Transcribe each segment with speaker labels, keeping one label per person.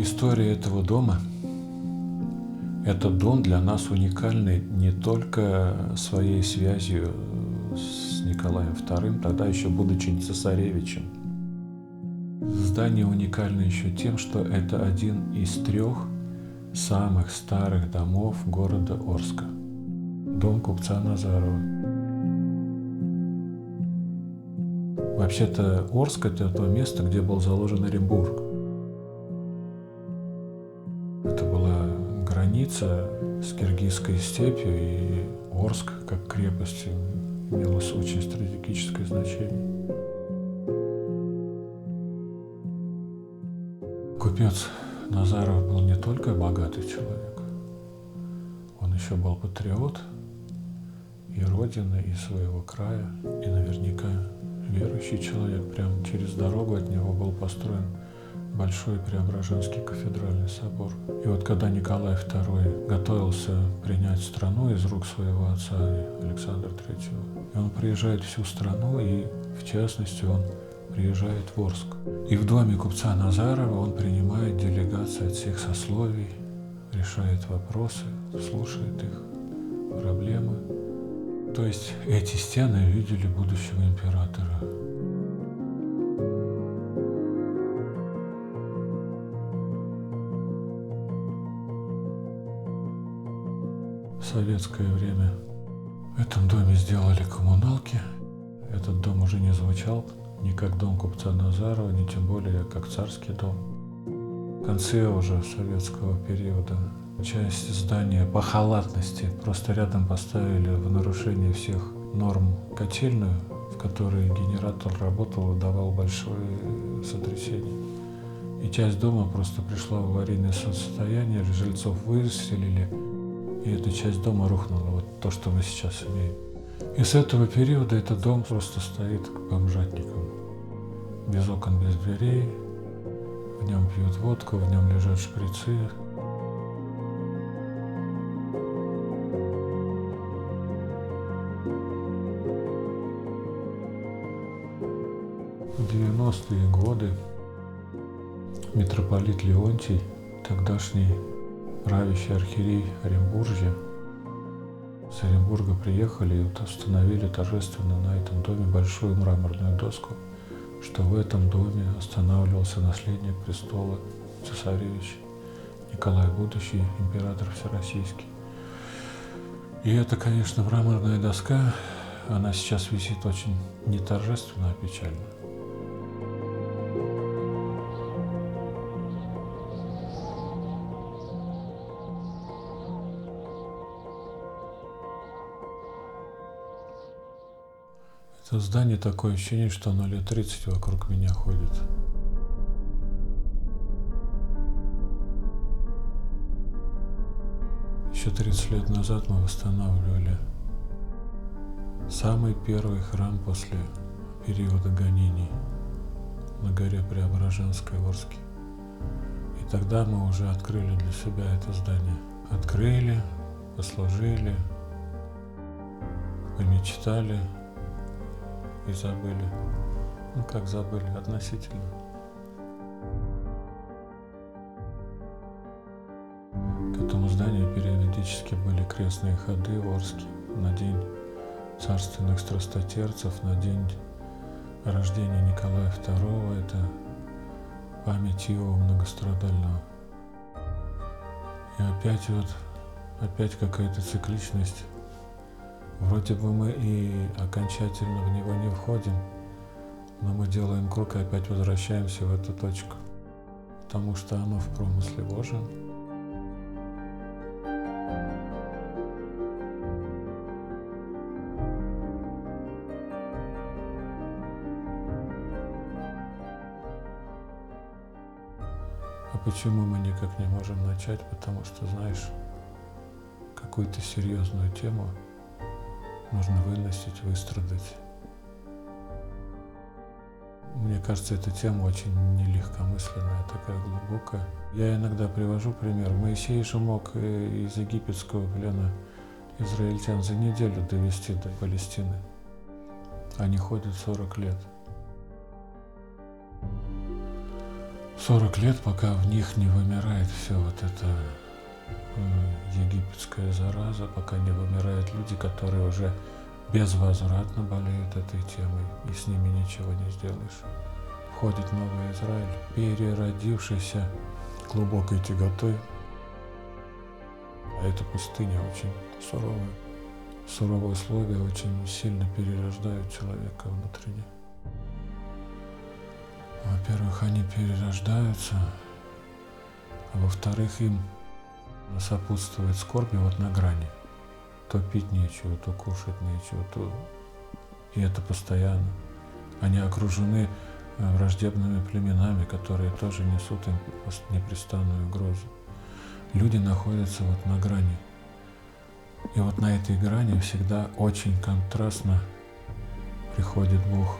Speaker 1: История этого дома. Этот дом для нас уникальный не только своей связью с Николаем II, тогда еще будучи цесаревичем. Здание уникально еще тем, что это один из 3 самых старых домов города Орска. Дом купца Назарова. Вообще-то Орск – это то место, где был заложен Оренбург. Это была граница с Киргизской степью, и Орск, как крепость, имела очень стратегическое значение. Купец Назаров был не только богатый человек, он еще был патриот и родины, и своего края, и наверняка верующий человек. Прямо через дорогу от него был построен Большой Преображенский кафедральный собор. И вот когда Николай II готовился принять страну из рук своего отца Александра III, и он приезжает всю страну, и в частности он приезжает в Орск. И в доме купца Назарова он принимает делегации от всех сословий, решает вопросы, слушает их проблемы. То есть эти стены видели будущего императора. В советское время в этом доме сделали коммуналки. Этот дом уже не звучал ни как дом купца Назарова, ни тем более как царский дом. В конце уже советского периода часть здания по халатности просто рядом поставили в нарушение всех норм котельную, в которой генератор работал и давал большое сотрясение. И часть дома просто пришла в аварийное состояние, жильцов выселили, и эта часть дома рухнула, вот то, что мы сейчас имеем. И с этого периода этот дом просто стоит бомжатником. Без окон, без дверей, в нем пьют водку, в нем лежат шприцы. В 90-е годы митрополит Леонтий, тогдашний правящий архиерей Оренбуржья, с Оренбурга приехали и вот установили торжественно на этом доме большую мраморную доску, что в этом доме останавливался наследник престола цесаревич Николай, будущий император всероссийский. И это, конечно, мраморная доска, она сейчас висит очень не торжественно, а печально. Это здание, такое ощущение, что оно лет 30 вокруг меня ходит. Еще 30 лет назад мы восстанавливали самый первый храм после периода гонений на горе Преображенской в Орске. И тогда мы уже открыли для себя это здание. Открыли, послужили, помечтали и забыли. Ну, как забыли, относительно. К этому зданию периодически были крестные ходы в Орске на день царственных страстотерцев, на день рождения Николая II. Это память Иова Многострадального. И опять какая-то цикличность. Вроде бы мы и окончательно в него не входим, но мы делаем круг и опять возвращаемся в эту точку, потому что оно в промысле Божьем. А почему мы никак не можем начать? Потому что, знаешь, какую-то серьезную тему нужно выносить, выстрадать. Мне кажется, эта тема очень нелегкомысленная, такая глубокая. Я иногда привожу пример. Моисей же мог из египетского плена израильтян за неделю довести до Палестины. Они ходят 40 лет. 40 лет, пока в них не вымирает все вот это египетская зараза, пока не вымирают люди, которые уже безвозвратно болеют этой темой, и с ними ничего не сделаешь. Входит новый Израиль, переродившийся глубокой тяготой. А эта пустыня очень суровая. Суровые условия очень сильно перерождают человека внутренне. Во-первых, они перерождаются, а во-вторых, им сопутствует скорбь вот на грани. То пить нечего, то кушать нечего, то... И это постоянно. Они окружены враждебными племенами, которые тоже несут им непрестанную угрозу. Люди находятся вот на грани. И вот на этой грани всегда очень контрастно приходит Бог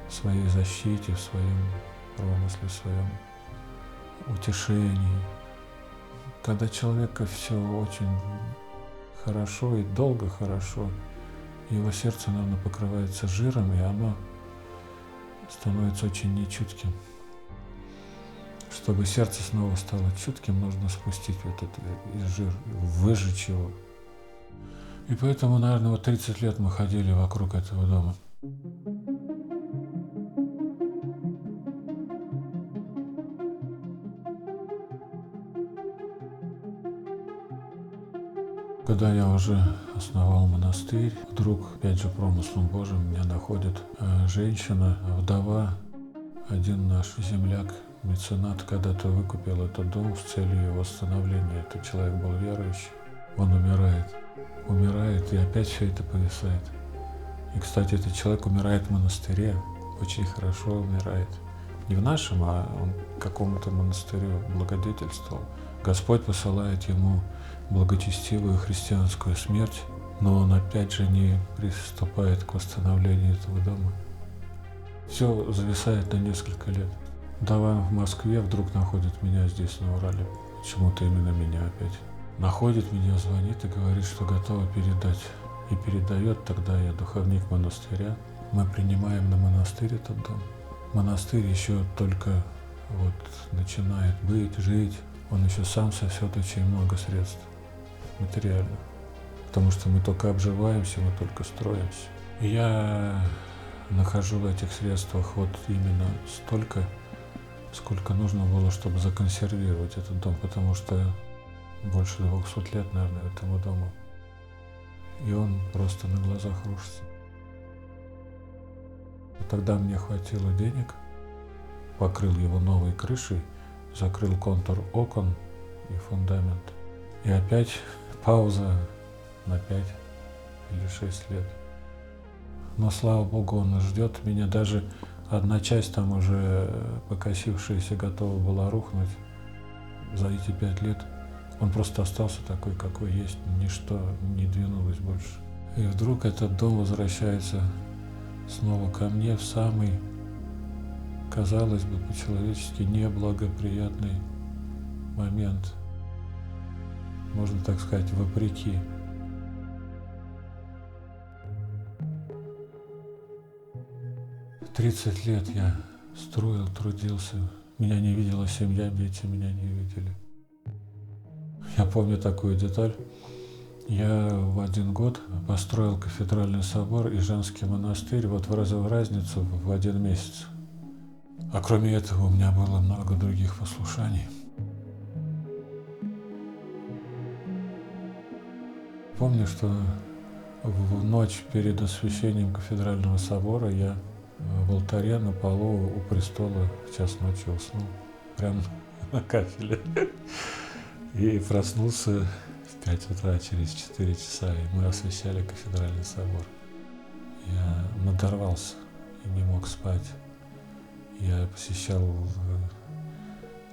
Speaker 1: в своей защите, в своем промысле, в своем утешении. Когда человека все очень хорошо и долго хорошо, его сердце, наверное, покрывается жиром, и оно становится очень нечутким. Чтобы сердце снова стало чутким, нужно спустить вот этот жир, выжечь его. И поэтому, наверное, вот 30 лет мы ходили вокруг этого дома. Когда я уже основал монастырь, вдруг, опять же, промыслом Божьим меня находит женщина, вдова, один наш земляк, меценат, когда-то выкупил этот дом с целью его восстановления. Этот человек был верующий. Он умирает, и опять все это повисает. И, кстати, этот человек умирает в монастыре, очень хорошо умирает. Не в нашем, а он какому-то монастырю благодетельствовал. Господь посылает ему благочестивую христианскую смерть, но он опять же не приступает к восстановлению этого дома. Все зависает на несколько лет. Вдова в Москве вдруг находит меня здесь, на Урале. Почему-то именно меня опять. Находит меня, звонит и говорит, что готова передать. И передает, тогда я духовник монастыря. Мы принимаем на монастырь этот дом. Монастырь еще только вот начинает быть, жить. Он еще сам сосет очень много средств материально. Потому что мы только обживаемся, мы только строимся. И я нахожу в этих средствах вот именно столько, сколько нужно было, чтобы законсервировать этот дом, потому что больше 200 лет, наверное, этому дому. И он просто на глазах рушится. И тогда мне хватило денег, покрыл его новой крышей, закрыл контур окон и фундамент. И опять пауза на 5 или 6 лет. Но, слава Богу, он ждет меня. Даже одна часть там уже покосившаяся готова была рухнуть за эти 5 лет. Он просто остался такой, какой есть, ничто не двинулось больше. И вдруг этот дом возвращается снова ко мне в самый, казалось бы, по-человечески неблагоприятный момент. Можно так сказать, вопреки. В 30 лет я строил, трудился. Меня не видела семья, дети меня не видели. Я помню такую деталь. Я в 1 год построил кафедральный собор и женский монастырь вот в разницу в 1 месяц. А кроме этого у меня было много других послушаний. Помню, что в ночь перед освящением кафедрального собора я в алтаре на полу у престола в час ночи уснул. Прямо на кафеле. И проснулся в 5 утра, через 4 часа, и мы освящали кафедральный собор. Я надорвался и не мог спать. Я посещал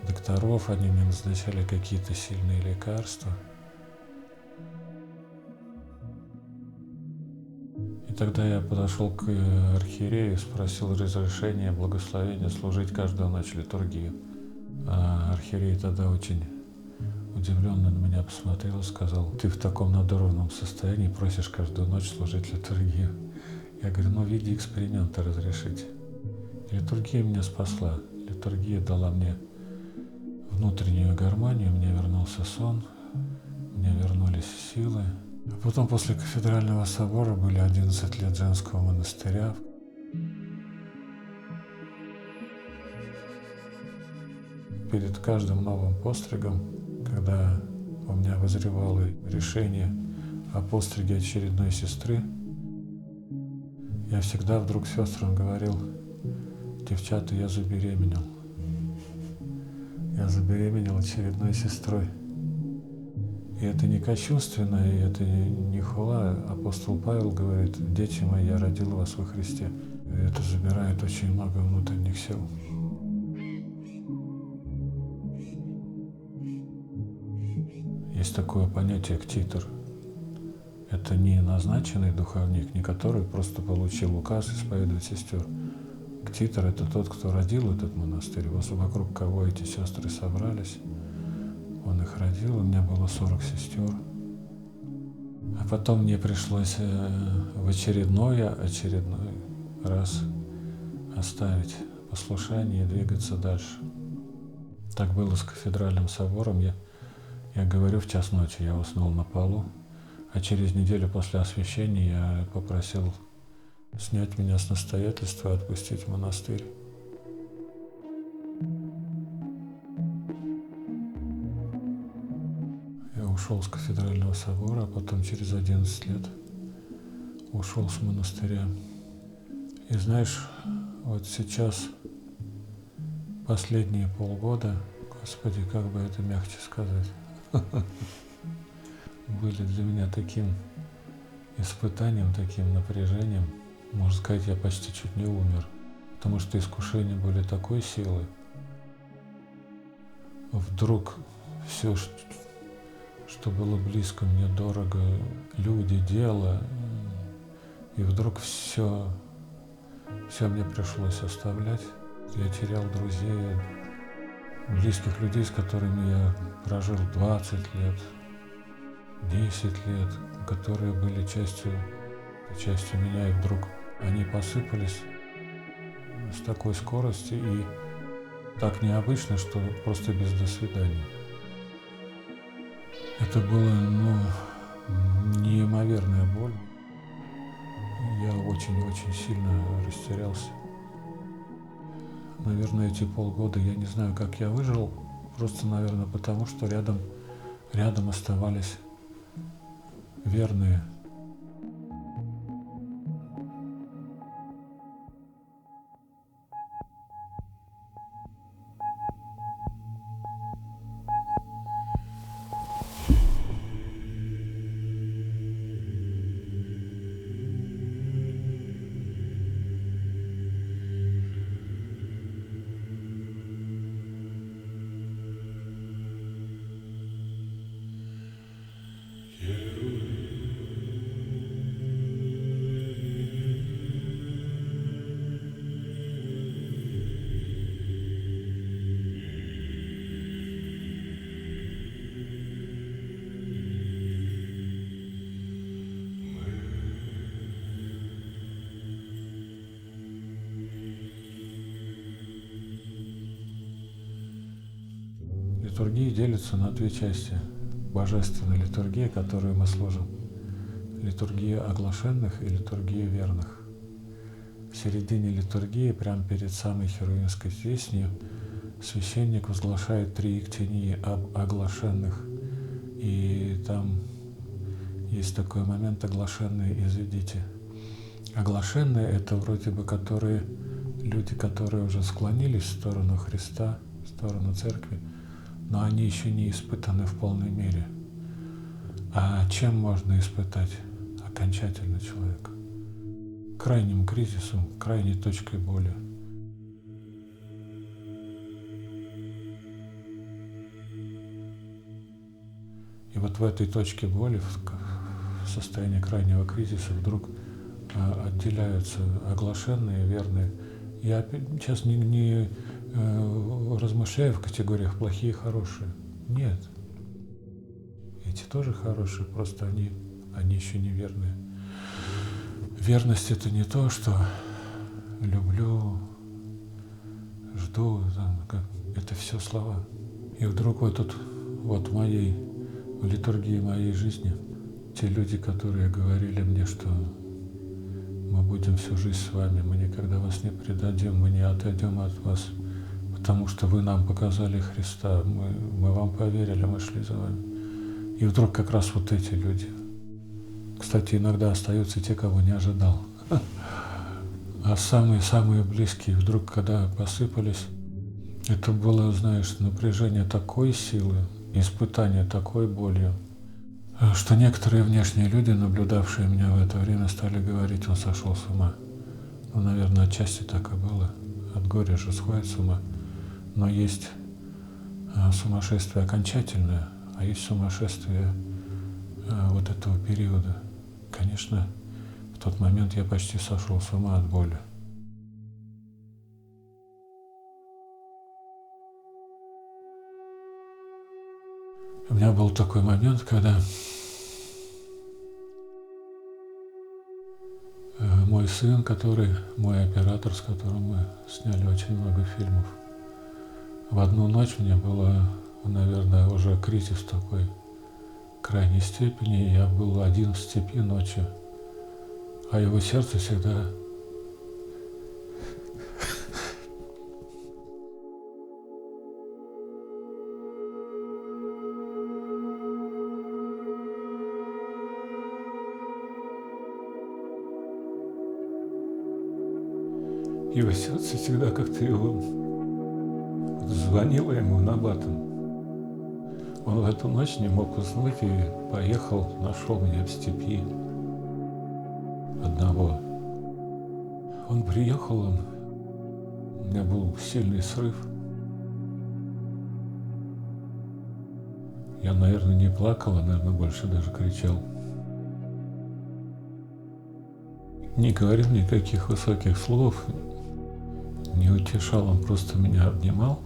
Speaker 1: докторов, они мне назначали какие-то сильные лекарства. И тогда я подошел к архиерею и спросил разрешения, благословения служить каждую ночь литургию. А архиерей тогда очень удивленно на меня посмотрел и сказал: ты в таком надорванном состоянии просишь каждую ночь служить литургию. Я говорю: ну в виде эксперимента разрешите. И литургия меня спасла. Литургия дала мне внутреннюю гармонию, мне вернулся сон, мне вернулись силы. А потом после кафедрального собора были 11 лет женского монастыря. Перед каждым новым постригом, когда у меня вызревало решение о постриге очередной сестры, я всегда вдруг сестрам говорил: девчата, я забеременел. Я забеременел очередной сестрой. И это не кощунственно, и это не хула. Апостол Павел говорит: дети мои, я родил вас во Христе. И это забирает очень много внутренних сил. Есть такое понятие ктитор. Это не назначенный духовник, не который просто получил указ исповедовать сестер. Ктитор – это тот, кто родил этот монастырь, вокруг кого эти сестры собрались. Он их родил, у меня было 40 сестер. А потом мне пришлось в очередной раз оставить послушание и двигаться дальше. Так было с кафедральным собором. Я говорю, в час ночи я уснул на полу, а через неделю после освящения я попросил снять меня с настоятельства и отпустить в монастырь. Я ушел с кафедрального собора, а потом через 11 лет ушел с монастыря. И знаешь, вот сейчас, последние полгода, Господи, как бы это мягче сказать, были для меня таким испытанием, таким напряжением. Можно сказать, я почти чуть не умер, потому что искушения были такой силы. Вдруг все, что было близко мне, дорого, люди, дело, и вдруг все мне пришлось оставлять. Я терял друзей, близких людей, с которыми я прожил 20 лет, 10 лет, которые были частью меня, и вдруг они посыпались с такой скоростью и так необычно, что просто без «до свидания». Это была, неимоверная боль. Я очень-очень сильно растерялся. Наверное, эти полгода, я не знаю, как я выжил, просто, наверное, потому что рядом оставались верные. Литургия делится на две части. Божественная литургия, которую мы служим, литургия оглашенных и литургия верных. В середине литургии, прямо перед самой Херувимской песней, священник возглашает триектении об оглашенных. И там есть такой момент: оглашенные изыдите. Оглашенные — это вроде бы люди, которые уже склонились в сторону Христа, в сторону Церкви, но они еще не испытаны в полной мере. А чем можно испытать окончательно человека? Крайним кризисом, крайней точкой боли. И вот в этой точке боли, в состоянии крайнего кризиса, вдруг отделяются оглашенные, верные. Я сейчас не размышляю в категориях плохие и хорошие. Нет. Эти тоже хорошие, просто они еще не верные. Верность — это не то, что люблю жду, это все слова. И вдруг в моей, в литургии моей жизни, те люди, которые говорили мне, что мы будем всю жизнь с вами, мы никогда вас не предадим, мы не отойдем от вас, потому что вы нам показали Христа, мы вам поверили, мы шли за вами. И вдруг как раз вот эти люди. Кстати, иногда остаются те, кого не ожидал. А самые-самые близкие вдруг, когда посыпались, это было, знаешь, напряжение такой силы, испытание такой болью, что некоторые внешние люди, наблюдавшие меня в это время, стали говорить, он сошел с ума. Ну, наверное, отчасти так и было. От горя же сходит с ума. Но есть сумасшествие окончательное, а есть сумасшествие вот этого периода. Конечно, в тот момент я почти сошел с ума от боли. У меня был такой момент, когда мой сын, мой оператор, с которым мы сняли очень много фильмов, в одну ночь мне было, наверное, уже кризис такой крайней степени. Я был один в степи ночью, а его сердце всегда как-то его звонило ему на батом. Он в эту ночь не мог уснуть и поехал, нашел меня в степи одного. Он приехал, у меня был сильный срыв. Я, наверное, не плакал, а, наверное, больше даже кричал. Не говорил никаких высоких слов, не утешал, он просто меня обнимал.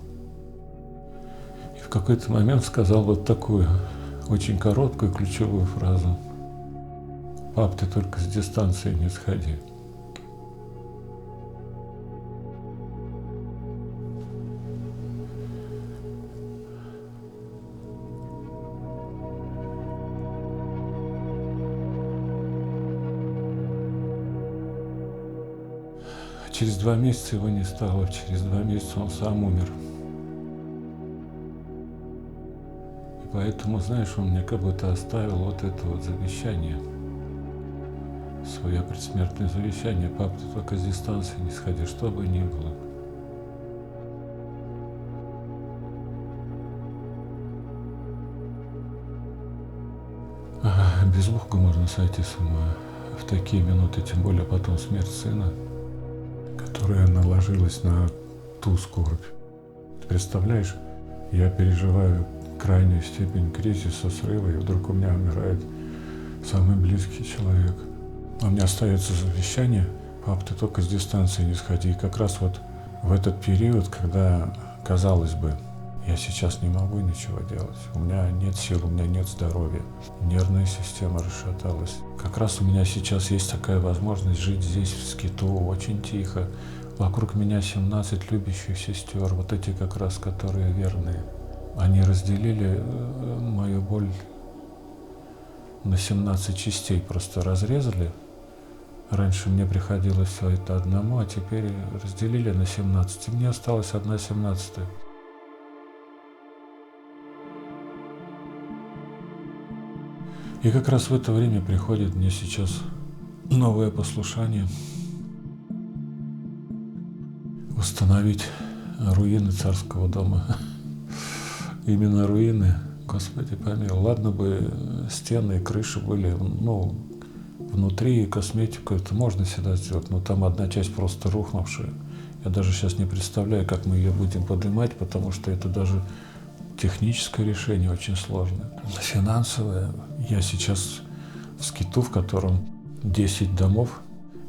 Speaker 1: И в какой-то момент сказал вот такую очень короткую ключевую фразу: «Пап, ты только с дистанции не сходи». Через 2 месяца его не стало, через 2 месяца он сам умер. И поэтому, знаешь, он мне как будто оставил вот это вот завещание, свое предсмертное завещание: пап, ты только с дистанции не сходи, что бы ни было. Без Бога можно сойти с ума в такие минуты, тем более потом смерть сына, которая наложилась на ту скорбь. Ты представляешь, я переживаю крайнюю степень кризиса, срыва, и вдруг у меня умирает самый близкий человек. А у меня остается завещание: пап, ты только с дистанции не сходи. И как раз вот в этот период, когда, казалось бы, я сейчас не могу ничего делать, у меня нет сил, у меня нет здоровья, нервная система расшаталась. Как раз у меня сейчас есть такая возможность жить здесь, в скиту, очень тихо. Вокруг меня 17 любящих сестер, вот эти как раз, которые верные. Они разделили мою боль на 17 частей, просто разрезали. Раньше мне приходилось все это одному, а теперь разделили на 17, и мне осталась 1/17. И как раз в это время приходит мне сейчас новое послушание: восстановить руины царского дома. Именно руины, Господи помилуй. Ладно бы стены и крыши были, внутри косметику это можно всегда сделать, но там одна часть просто рухнувшая. Я даже сейчас не представляю, как мы ее будем поднимать, потому что это даже техническое решение очень сложное. Финансовое. Я сейчас в скиту, в котором 10 домов,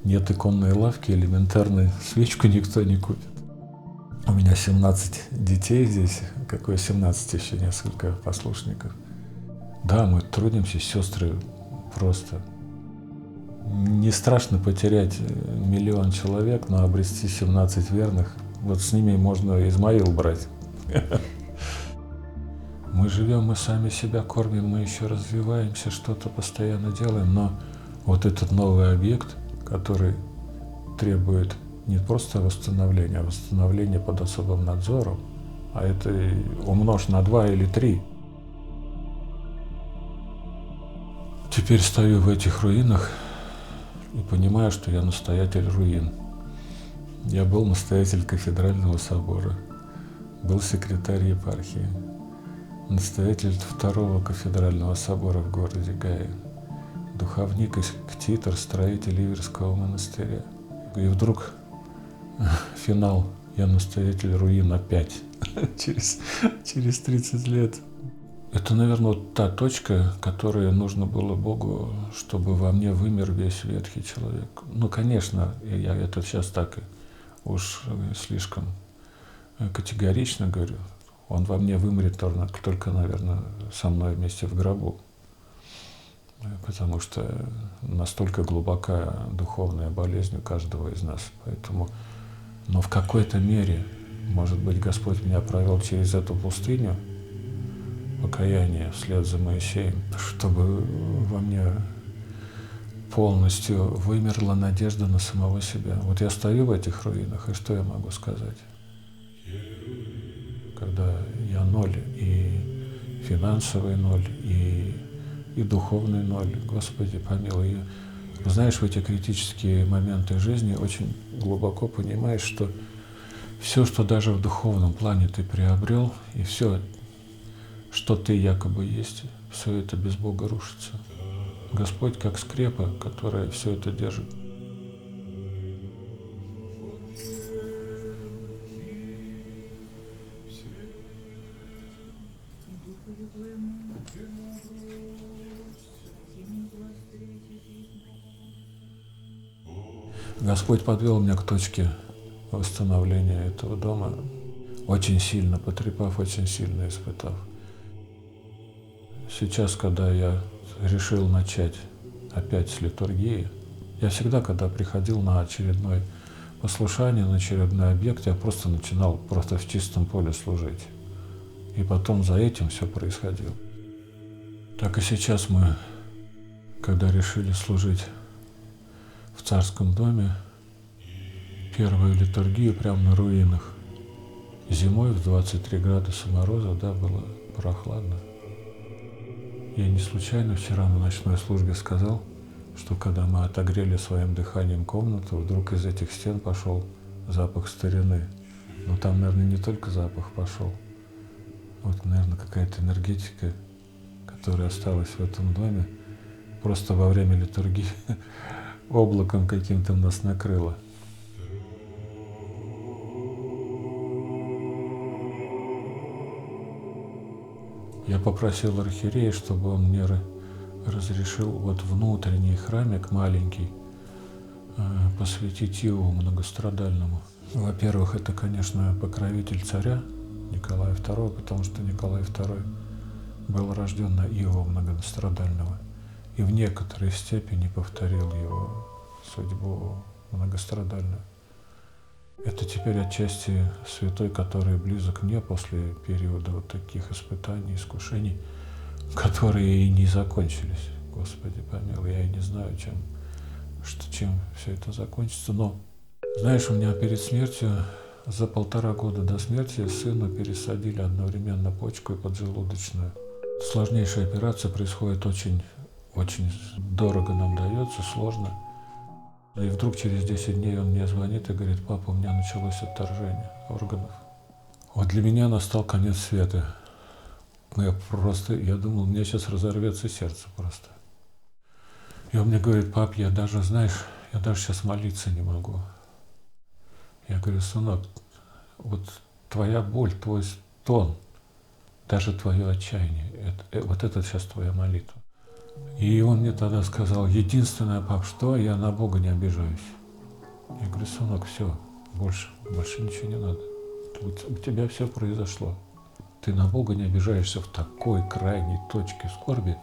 Speaker 1: нет иконной лавки, элементарную свечку никто не купит. У меня 17 детей здесь, какое 17, еще несколько послушников. Да, мы трудимся, сестры, просто. Не страшно потерять 1 000 000 человек, но обрести 17 верных Вот с ними можно Измаил брать. Мы живем, мы сами себя кормим, мы еще развиваемся, что-то постоянно делаем, но вот этот новый объект, который требует не просто восстановления, а восстановления под особым надзором, а это умножь на 2 или 3. Теперь стою в этих руинах и понимаю, что я настоятель руин. Я был настоятель кафедрального собора, был секретарь епархии, настоятель второго кафедрального собора в городе Гае, духовник и ктитор, строитель Иверского монастыря. И вдруг финал, я настоятель руин опять, через 30 лет. Это, наверное, вот та точка, которая нужно было Богу, чтобы во мне вымер весь ветхий человек. Ну, конечно, я это сейчас так уж слишком категорично говорю. Он во мне вымрет только, наверное, со мной вместе в гробу. Потому что настолько глубока духовная болезнь у каждого из нас. Поэтому, но в какой-то мере, может быть, Господь меня провел через эту пустыню, покаяние вслед за Моисеем, чтобы во мне полностью вымерла надежда на самого себя. Вот я стою в этих руинах, и что я могу сказать? Когда я ноль, и финансовый ноль, и духовный ноль. Господи, помилуй. И, знаешь, в эти критические моменты жизни очень глубоко понимаешь, что все, что даже в духовном плане ты приобрел, и все, что ты якобы есть, все это без Бога рушится. Господь как скрепа, которая все это держит. Господь подвел меня к точке восстановления этого дома, очень сильно потрепав, очень сильно испытав. Сейчас, когда я решил начать опять с литургии, я всегда, когда приходил на очередное послушание, на очередной объект, я просто начинал просто в чистом поле служить. И потом за этим все происходило. Так и сейчас мы, когда решили служить в царском доме, первую литургию прямо на руинах. Зимой в 23 градуса мороза, да, было прохладно. Я не случайно вчера на ночной службе сказал, что когда мы отогрели своим дыханием комнату, вдруг из этих стен пошел запах старины. Но там, наверное, не только запах пошел. Вот, наверное, какая-то энергетика, которая осталась в этом доме, просто во время литургии облаком каким-то нас накрыло. Я попросил архиерея, чтобы он мне разрешил вот внутренний храмик маленький посвятить Иову Многострадальному. Во-первых, это, конечно, покровитель царя Николая II, потому что Николай II был рожден на Иова Многострадального и в некоторой степени повторил его судьбу многострадальную. Это теперь отчасти святой, который близок мне после периода вот таких испытаний, искушений, которые и не закончились. Господи помилуй, я и не знаю, чем все это закончится. Но, знаешь, у меня перед смертью, за 1,5 года до смерти, сыну пересадили одновременно почку и поджелудочную. Сложнейшая операция происходит очень дорого нам дается, сложно. И вдруг через 10 дней он мне звонит и говорит: папа, у меня началось отторжение органов. Вот для меня настал конец света. Я думал, у меня сейчас разорвется сердце просто. И он мне говорит: пап, я даже сейчас молиться не могу. Я говорю: сынок, вот твоя боль, твой стон, даже твое отчаяние, вот это сейчас твоя молитва. И он мне тогда сказал: единственное, пап, что я на Бога не обижаюсь. Я говорю: сынок, все, больше ничего не надо. У тебя все произошло. Ты на Бога не обижаешься в такой крайней точке скорби,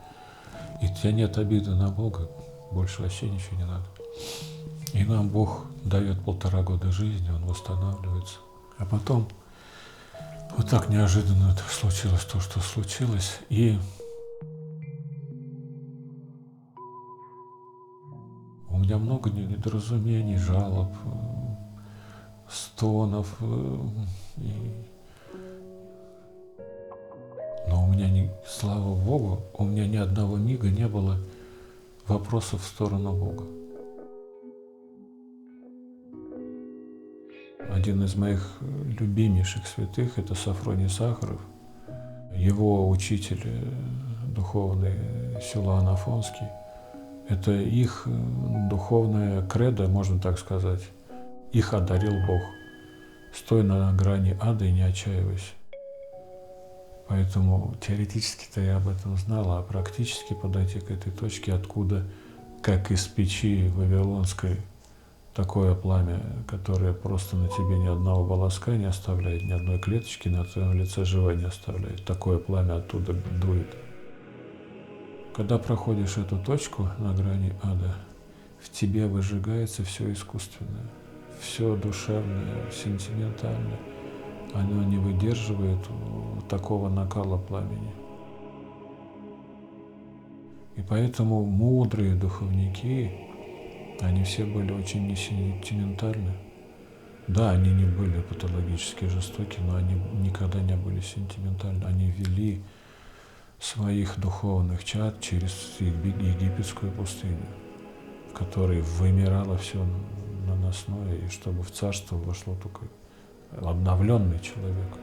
Speaker 1: и у тебя нет обиды на Бога, больше вообще ничего не надо. И нам Бог дает 1,5 года жизни, Он восстанавливается. А потом вот так неожиданно случилось то, что случилось, и у меня много недоразумений, жалоб, стонов, но у меня, слава Богу, у меня ни одного мига не было вопросов в сторону Бога. Один из моих любимейших святых – это Сафроний Сахаров. Его учитель духовный Силуан Афонский – это их духовная кредо, можно так сказать. Их одарил Бог. Стой на грани ада и не отчаивайся. Поэтому теоретически-то я об этом знал, а практически подойти к этой точке, откуда, как из печи вавилонской, такое пламя, которое просто на тебе ни одного волоска не оставляет, ни одной клеточки на твоем лице живой не оставляет. Такое пламя оттуда дует. Когда проходишь эту точку на грани ада, в тебе выжигается все искусственное, все душевное, сентиментальное. Оно не выдерживает такого накала пламени. И поэтому мудрые духовники, они все были очень несентиментальны. Да, они не были патологически жестоки, но они никогда не были сентиментальны. Они вели своих духовных чад через египетскую пустыню, в которой вымирало все наносное, и чтобы в царство вошло только обновленный человек.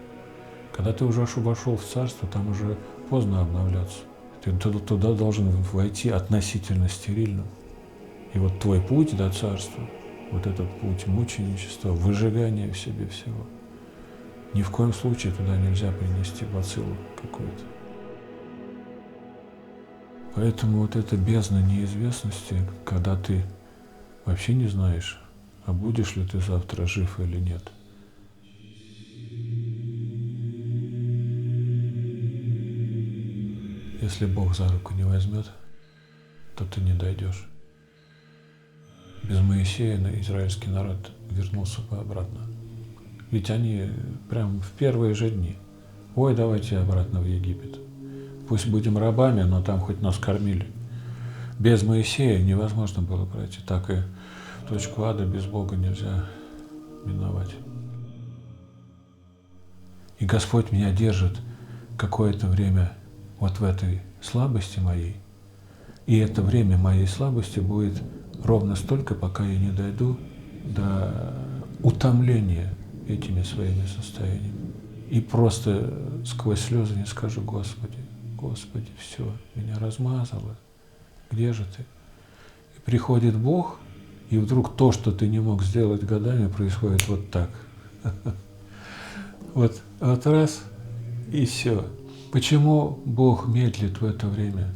Speaker 1: Когда ты уже вошел в царство, там уже поздно обновляться. Ты туда должен войти относительно стерильно. И вот твой путь до царства, вот этот путь мученичества, выжигания в себе всего, ни в коем случае туда нельзя принести бациллу какую-то. Поэтому вот эта бездна неизвестности, когда ты вообще не знаешь, а будешь ли ты завтра жив или нет. Если Бог за руку не возьмет, то ты не дойдешь. Без Моисея израильский народ вернулся обратно. Ведь они прям в первые же дни: ой, давайте обратно в Египет. Пусть будем рабами, но там хоть нас кормили. Без Моисея невозможно было пройти. Так и точку ада без Бога нельзя миновать. И Господь меня держит какое-то время вот в этой слабости моей. И это время моей слабости будет ровно столько, пока я не дойду до утомления этими своими состояниями. И просто сквозь слезы не скажу: Господи, Господи, все, меня размазало, где же ты? И приходит Бог, и вдруг то, что ты не мог сделать годами, происходит вот так. Вот раз, и все. Почему Бог медлит в это время?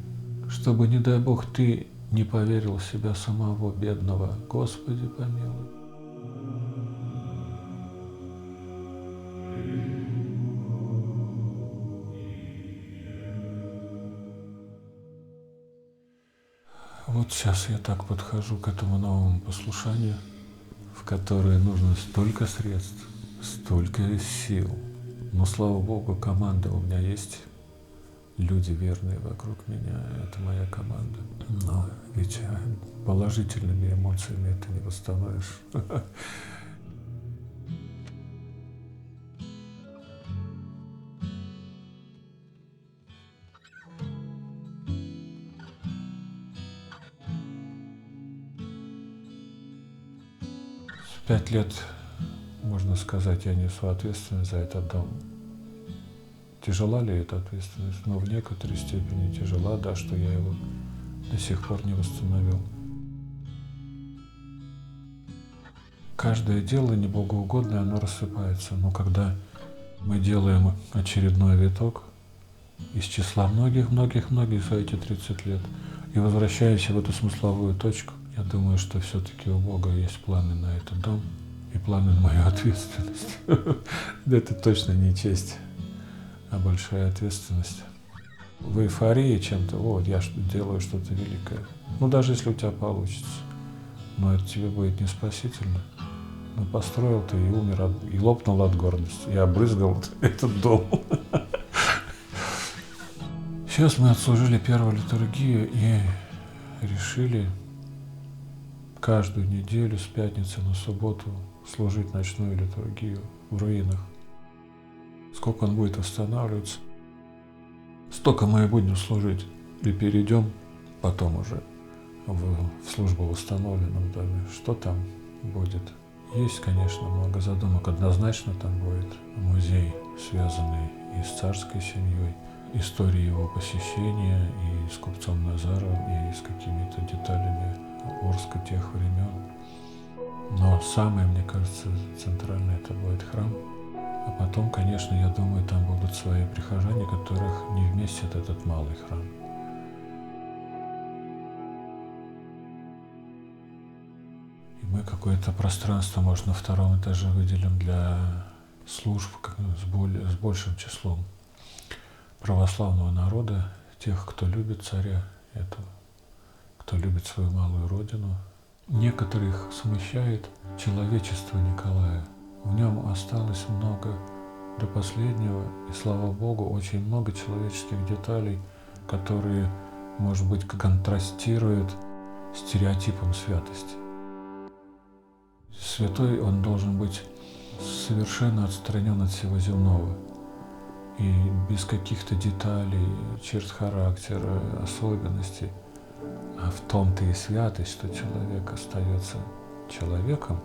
Speaker 1: Чтобы, не дай Бог, ты не поверил в себя самого бедного. Господи, помилуй. Вот сейчас я так подхожу к этому новому послушанию, в которое нужно столько средств, столько сил. Но, слава Богу, команда у меня есть, люди верные вокруг меня, это моя команда. Но ведь положительными эмоциями это не восстановишь. С 5 лет, можно сказать, я несу ответственность за этот дом. Тяжела ли эта ответственность? Но в некоторой степени тяжела, да, что я его до сих пор не восстановил. Каждое дело небогоугодное, оно рассыпается. Но когда мы делаем очередной виток из числа многих-многих-многих за эти 30 лет и возвращаемся в эту смысловую точку, я думаю, что все-таки у Бога есть планы на этот дом и планы на мою ответственность. Это точно не честь, а большая ответственность. В эйфории чем-то: вот, я делаю что-то великое. Ну, даже если у тебя получится. Но это тебе будет не спасительно. построил-то и умер, и лопнул от гордости, и обрызгал этот дом. Сейчас мы отслужили первую литургию и решили каждую неделю с пятницы на субботу служить ночную литургию в руинах. Сколько он будет восстанавливаться, столько мы и будем служить. И перейдем потом уже в службу в восстановленном доме. Что там будет? Есть, конечно, много задумок. Однозначно там будет музей, связанный и с царской семьей, история его посещения, и с купцом Назаром, и с какими-то деталями Орска тех времен. Но самое, мне кажется, центральное это будет храм. А потом, конечно, я думаю, там будут свои прихожане, которых не вместит этот малый храм. И мы какое-то пространство, может, на втором этаже выделим для служб с большим числом православного народа, тех, кто любит царя, кто любит свою малую родину. Некоторых смущает человечество Николая. В нем осталось много до последнего, и, слава Богу, очень много человеческих деталей, которые, может быть, контрастируют стереотипом святости. Святой, он должен быть совершенно отстранен от всего земного и без каких-то деталей, черт характера, особенностей. А в том-то и святость, что человек остается человеком,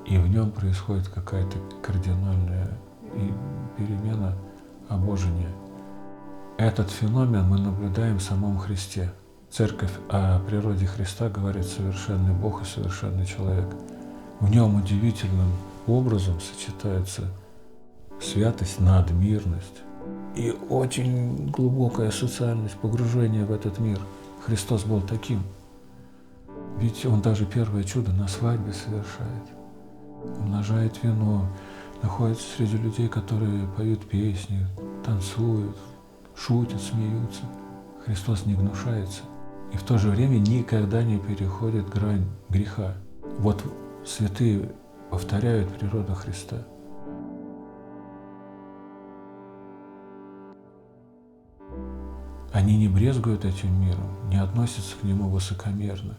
Speaker 1: и в нем происходит какая-то кардинальная перемена обожения. Этот феномен мы наблюдаем в самом Христе. Церковь о природе Христа говорит совершенный Бог и совершенный человек. В нем удивительным образом сочетается святость, надмирность и очень глубокая социальность, погружение в этот мир. Христос был таким. Ведь Он даже первое чудо на свадьбе совершает. Умножает вино, находится среди людей, которые поют песни, танцуют, шутят, смеются. Христос не гнушается и в то же время никогда не переходит грань греха. Вот святые повторяют природу Христа. Они не брезгуют этим миром, не относятся к нему высокомерно.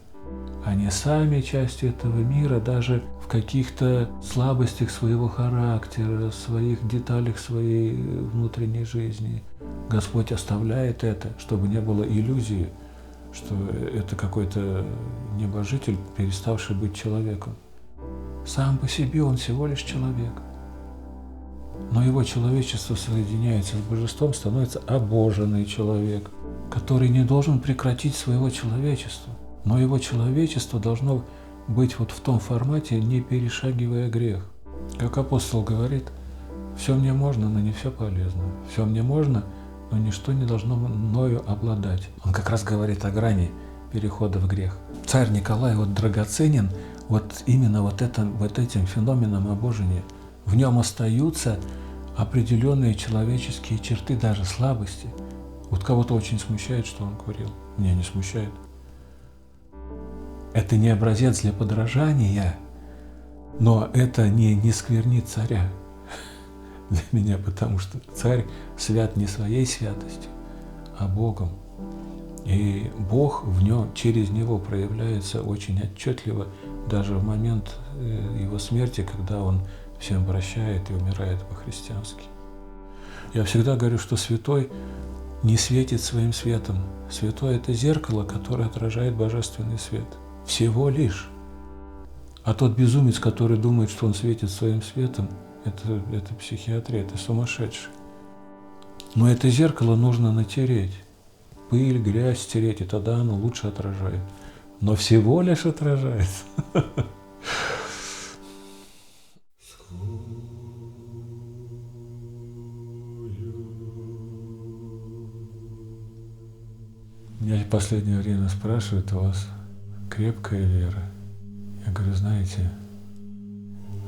Speaker 1: Они сами часть этого мира, даже в каких-то слабостях своего характера, своих деталях своей внутренней жизни. Господь оставляет это, чтобы не было иллюзии, что это какой-то небожитель, переставший быть человеком. Сам по себе он всего лишь человек. Но его человечество соединяется с божеством, становится обоженный человек, который не должен прекратить своего человечества. Но его человечество должно быть вот в том формате, не перешагивая грех. Как апостол говорит, все мне можно, но не все полезно. Все мне можно, но ничто не должно мною обладать. Он как раз говорит о грани перехода в грех. Царь Николай вот драгоценен вот именно вот этим феноменом обожения. В нем остаются определенные человеческие черты, даже слабости. Вот кого-то очень смущает, что он курил. Меня не смущает. Это не образец для подражания, но это не сквернит царя для меня, потому что царь свят не своей святостью, а Богом. И Бог в нем, через него проявляется очень отчетливо, даже в момент его смерти, когда он всем прощает и умирает по-христиански. Я всегда говорю, что святой не светит своим светом. Святой – это зеркало, которое отражает божественный свет. Всего лишь. А тот безумец, который думает, что он светит своим светом, это психиатрия, это сумасшедший. Но это зеркало нужно натереть. Пыль, грязь стереть, и тогда оно лучше отражает. Но всего лишь отражает. Меня в последнее время спрашивают: у вас крепкая вера? Я говорю, знаете,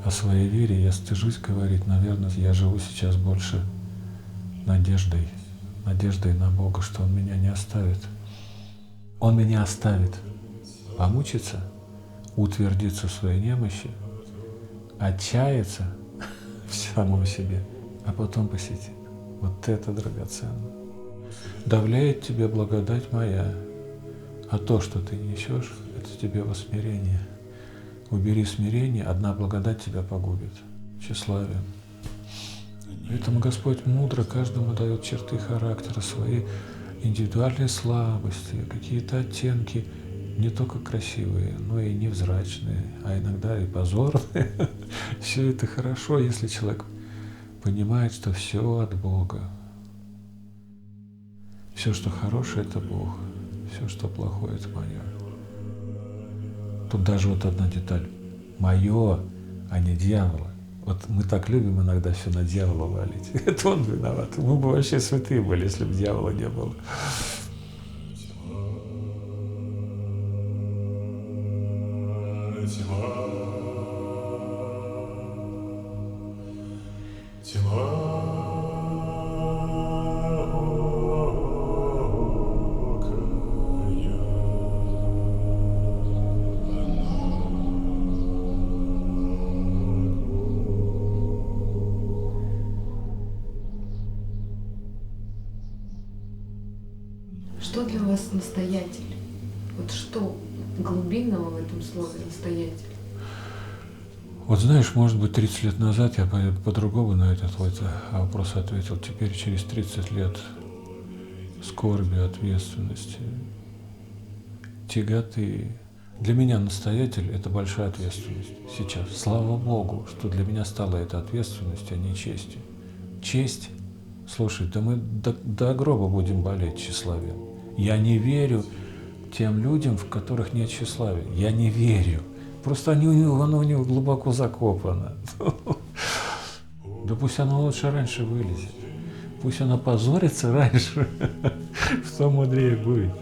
Speaker 1: о своей вере я стыжусь говорить. Наверное, я живу сейчас больше надеждой на Бога, что Он меня не оставит. Он меня оставит помучиться, утвердиться в своей немощи, отчаяться в самом себе, а потом посетит. Вот это драгоценно. Давляет тебе благодать моя, а то, что ты несешь, это тебе во смирение. Убери смирение, одна благодать тебя погубит. Тщеславие. Поэтому Господь мудро каждому дает черты характера, свои индивидуальные слабости, какие-то оттенки, не только красивые, но и невзрачные, а иногда и позорные. Все это хорошо, если человек понимает, что все от Бога. Все, что хорошее, это Бог. Все, что плохое, это мое. Тут даже вот одна деталь. Мое, а не дьявола. Вот мы так любим иногда все на дьявола валить. Это он виноват. Мы бы вообще святые были, если бы дьявола не было.
Speaker 2: Что для вас настоятель? Вот что глубинного в этом слове настоятель?
Speaker 1: Вот знаешь, может быть, 30 лет назад я по-другому на этот вопрос ответил. Теперь через 30 лет скорби, ответственности, тяготы. Для меня настоятель – это большая ответственность сейчас. Слава Богу, что для меня стала эта ответственность, а не честью. Честь? Слушай, да мы до гроба будем болеть тщеславием. Я не верю тем людям, в которых нет тщеславия. Я не верю. Просто оно у него глубоко закопано. Да пусть оно лучше раньше вылезет. Пусть оно позорится раньше, в том мудрее будет,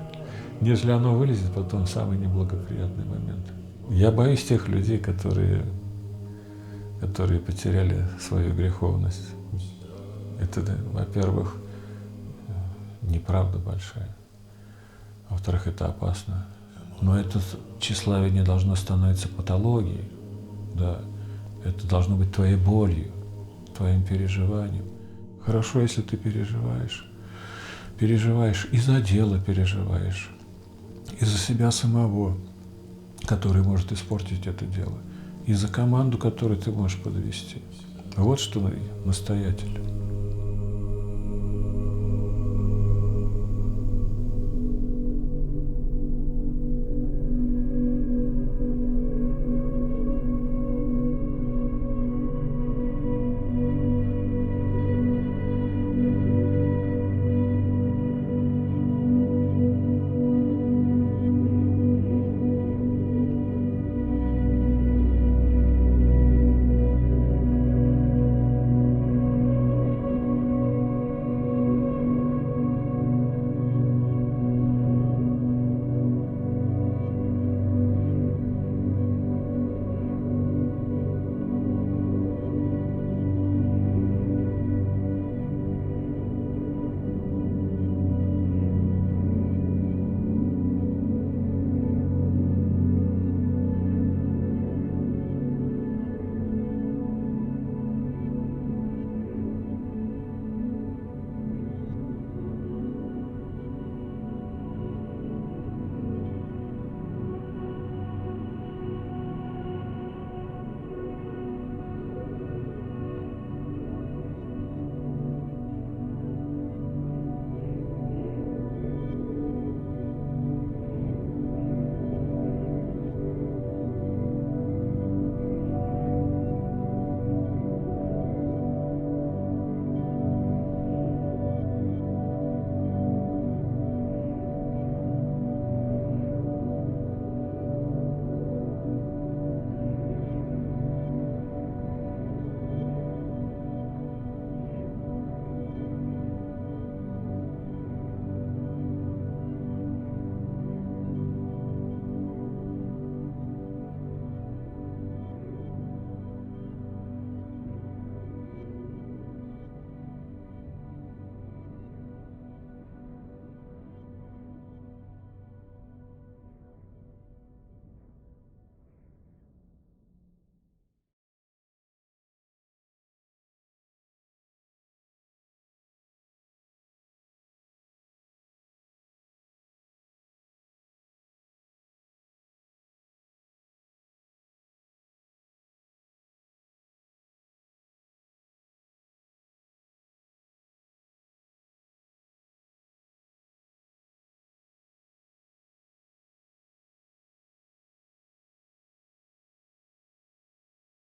Speaker 1: нежели оно вылезет потом в самый неблагоприятный момент. Я боюсь тех людей, которые потеряли свою греховность. Это, во-первых, неправда большая. Во-вторых, это опасно. Но это тщеславие не должно становиться патологией. Да. Это должно быть твоей болью, твоим переживанием. Хорошо, если ты переживаешь. Переживаешь и за дело переживаешь, и за себя самого, который может испортить это дело, и за команду, которую ты можешь подвести. Вот что настоятель.